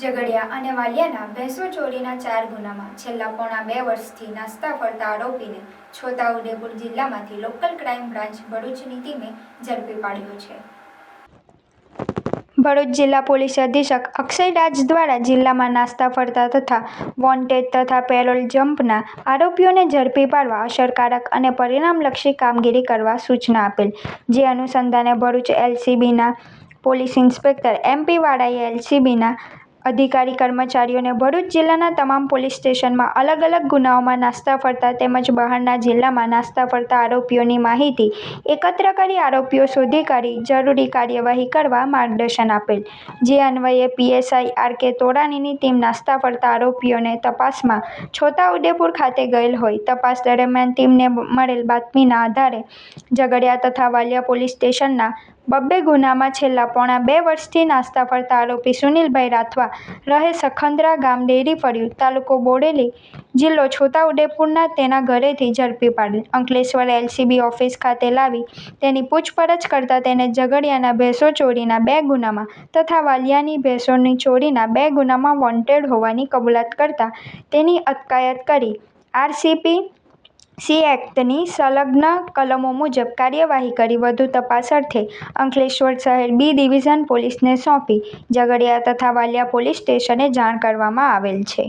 ઝઘડિયા અને વાલિયાના ભેંસો ચોરીના 4 ગુનામાં છેલ્લા પોણા 2 વર્ષથી નાસ્તા ફરતા આરોપીને છોટાઉદેપુર જિલ્લામાંથી લોકલ ક્રાઇમ બ્રાન્ચ ભરૂચની ટીમે ઝડપી પાડ્યો છે। ભરૂચ જિલ્લા પોલીસ અધિક્ષક અક્ષય રાજ દ્વારા જિલ્લામાં નાસ્તા ફરતા તથા વોન્ટેડ તથા પેરોલ જમ્પના આરોપીઓને ઝડપી પાડવા અસરકારક અને પરિણામલક્ષી કામગીરી કરવા સૂચના આપેલ। જે અનુસંધાને ભરૂચ એલસીબીના પોલીસ ઇન્સ્પેક્ટર એમપી વાળાએ એલસીબીના અધિકારી કર્મચારીઓને ભરૂચ જિલ્લાના તમામ પોલીસ સ્ટેશનમાં અલગ અલગ ગુનાઓમાં નાસ્તા ફરતા તેમજ બહારના જિલ્લામાં નાસ્તા ફરતા આરોપીઓની માહિતી એકત્ર કરી આરોપીઓ શોધી કાઢી જરૂરી કાર્યવાહી કરવા માર્ગદર્શન આપેલ। જે અન્વયે પીએસઆઈ આર.કે. તોરાણીની ટીમ નાસ્તા ફરતા આરોપીઓને તપાસમાં છોટાઉદેપુર ખાતે ગયેલ હોય તપાસ દરમિયાન ટીમને મળેલ બાતમીના આધારે ઝઘડિયા તથા વાલિયા પોલીસ સ્ટેશનના 2 ગુનામાં છેલ્લા પોણા 2 વર્ષથી નાસ્તા ફરતા આરોપી સુનિલભાઈ રાઠવા રહે સખન્દ્રા ગામ ડેરી ફળિયું તાલુકો બોડેલી જિલ્લો છોટાઉદેપુરના તેના ઘરેથી ઝડપી પાડેલ। અંકલેશ્વર એલસીબી ઓફિસ ખાતે લાવી તેની પૂછપરછ કરતા તેને ઝઘડિયાના ભેંસો ચોરીના 2 ગુનામાં તથા વાલિયાની ભેંસોની ચોરીના 2 ગુનામાં વોન્ટેડ હોવાની કબૂલાત કરતા તેની અટકાયત કરી આરસીપી.સી એક્ટની સંલગ્ન કલમો મુજબ કાર્યવાહી કરી વધુ તપાસ અર્થે અંકલેશ્વર શહેર બી ડિવિઝન પોલીસને સોંપી ઝઘડિયા તથા વાલિયા પોલીસ સ્ટેશને જાણ કરવામાં આવેલ છે।